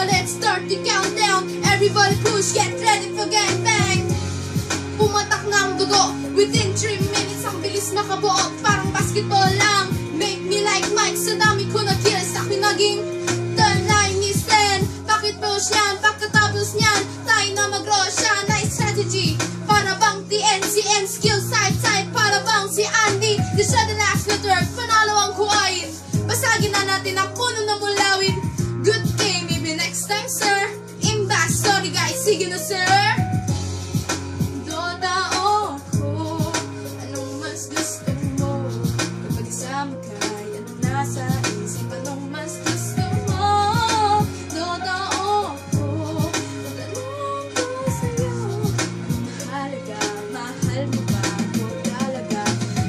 Mama, let's start the countdown. Everybody push, get ready for gangbang. Pumatak ng dugo, within 3 minutes ang bilis makabuo. Parang basketball lang, make me like Mike. Sa dami ko na kills, ako'y naging the line is 10. Bakit push yan? Pagkatapos nyan, tayo na mag-rush yan. Nice strategy, para bang TNCN skill side side. Para bang si Andy, di siya the last network. Panalo ang kuwain, basagin na natin ang puno na mulawin. Good game, maybe next time sir. Imbas, sorry guys, sige na sir. Nasa isip, anong mas gusto mo? Totoo ko, tatanong ko sa'yo. Mahalaga, mahal mo ba ako talaga?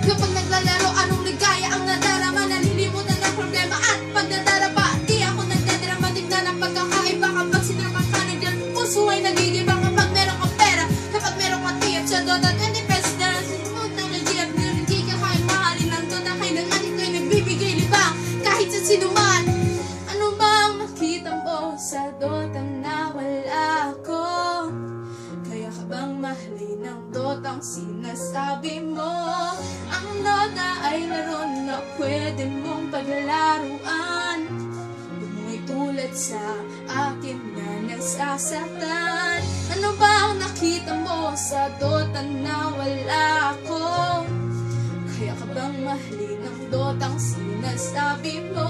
Kapag naglalaro, anong ligaya ang nadarama? Nalilimutan ng problema at pagdadarapa. Di ako nagdadrama, tignan ang pagkakaiba. Kapag sinamang ka na dyan, puso ay nagigiba. Kapag meron ka pera, kapag meron ka tip sa Dota 20 pesos na sinunod ng nag-GF na hindi ka kaya mahalin ng Dota. Kailangan ito ay nagbibigay kahit sa sino man. Ano bang nakita mo sa Dota na wala ko? Kaya ka bang mahalin ng Dota ang sinasabi mo? Ang Dota ay laro na pwede mong paglalaruan. Huwag mo itulad sa akin na nasasaktan. Ano bang nakita mo sa Dota na wala ko? Kaya ka bang mahalin ng Dota ang sinasabi mo?